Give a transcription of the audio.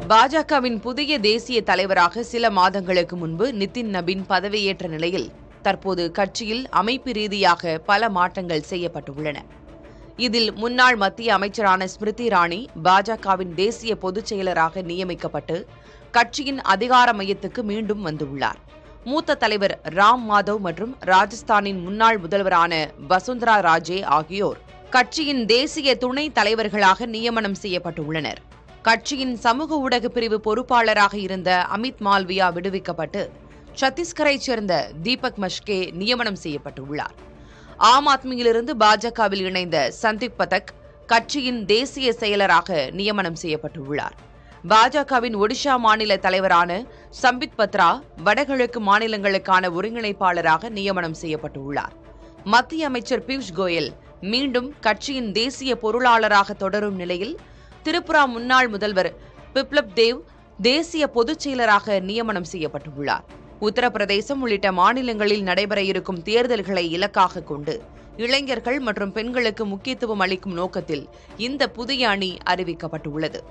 பாஜகவின் புதிய தேசிய தலைவராக சில மாதங்களுக்கு முன்பு நிதின் நபீன் பதவியேற்ற நிலையில் தற்போது கட்சியில் அமைப்பு ரீதியாக பல மாற்றங்கள் செய்யப்பட்டுள்ளன. இதில் முன்னாள் மத்திய அமைச்சரான ஸ்மிருதி இரானி பாஜகவின் தேசிய பொதுச் செயலராக நியமிக்கப்பட்டு கட்சியின் அதிகார மையத்துக்கு மீண்டும் வந்துள்ளார். மூத்த தலைவர் ராம் மாதவ் மற்றும் ராஜஸ்தானின் முன்னாள் முதல்வரான வசுந்தரா ராஜே ஆகியோர் கட்சியின் தேசிய துணை தலைவர்களாக நியமனம் செய்யப்பட்டுள்ளனர். கட்சியின் சமூக ஊடக பிரிவு பொறுப்பாளராக இருந்த அமித் மால்வியா விடுவிக்கப்பட்டு சத்தீஸ்கரைச் சேர்ந்த தீபக் மஷ்கே நியமனம் செய்யப்பட்டுள்ளார். ஆம் ஆத்மியிலிருந்து பாஜகவில் இணைந்த சந்தீப் பதக் கட்சியின் தேசிய செயலராக நியமனம் செய்யப்பட்டுள்ளார். பாஜகவின் ஒடிஷா மாநில தலைவரான சம்பித் பத்ரா வடகிழக்கு மாநிலங்களுக்கான ஒருங்கிணைப்பாளராக நியமனம் செய்யப்பட்டுள்ளார். மத்திய அமைச்சர் பியூஷ் கோயல் மீண்டும் கட்சியின் தேசிய பொருளாளராக தொடரும் நிலையில் திரிபுரா முன்னாள் முதல்வர் பிப்லப் தேவ் தேசிய பொதுச் செயலராக நியமனம் செய்யப்பட்டுள்ளார். உத்தரப்பிரதேசம் உள்ளிட்ட மாநிலங்களில் நடைபெற இருக்கும் தேர்தல்களை இலக்காக கொண்டு இளைஞர்கள் மற்றும் பெண்களுக்கு முக்கியத்துவம் அளிக்கும் நோக்கத்தில் இந்த புதிய அணி அறிவிக்கப்பட்டுள்ளது.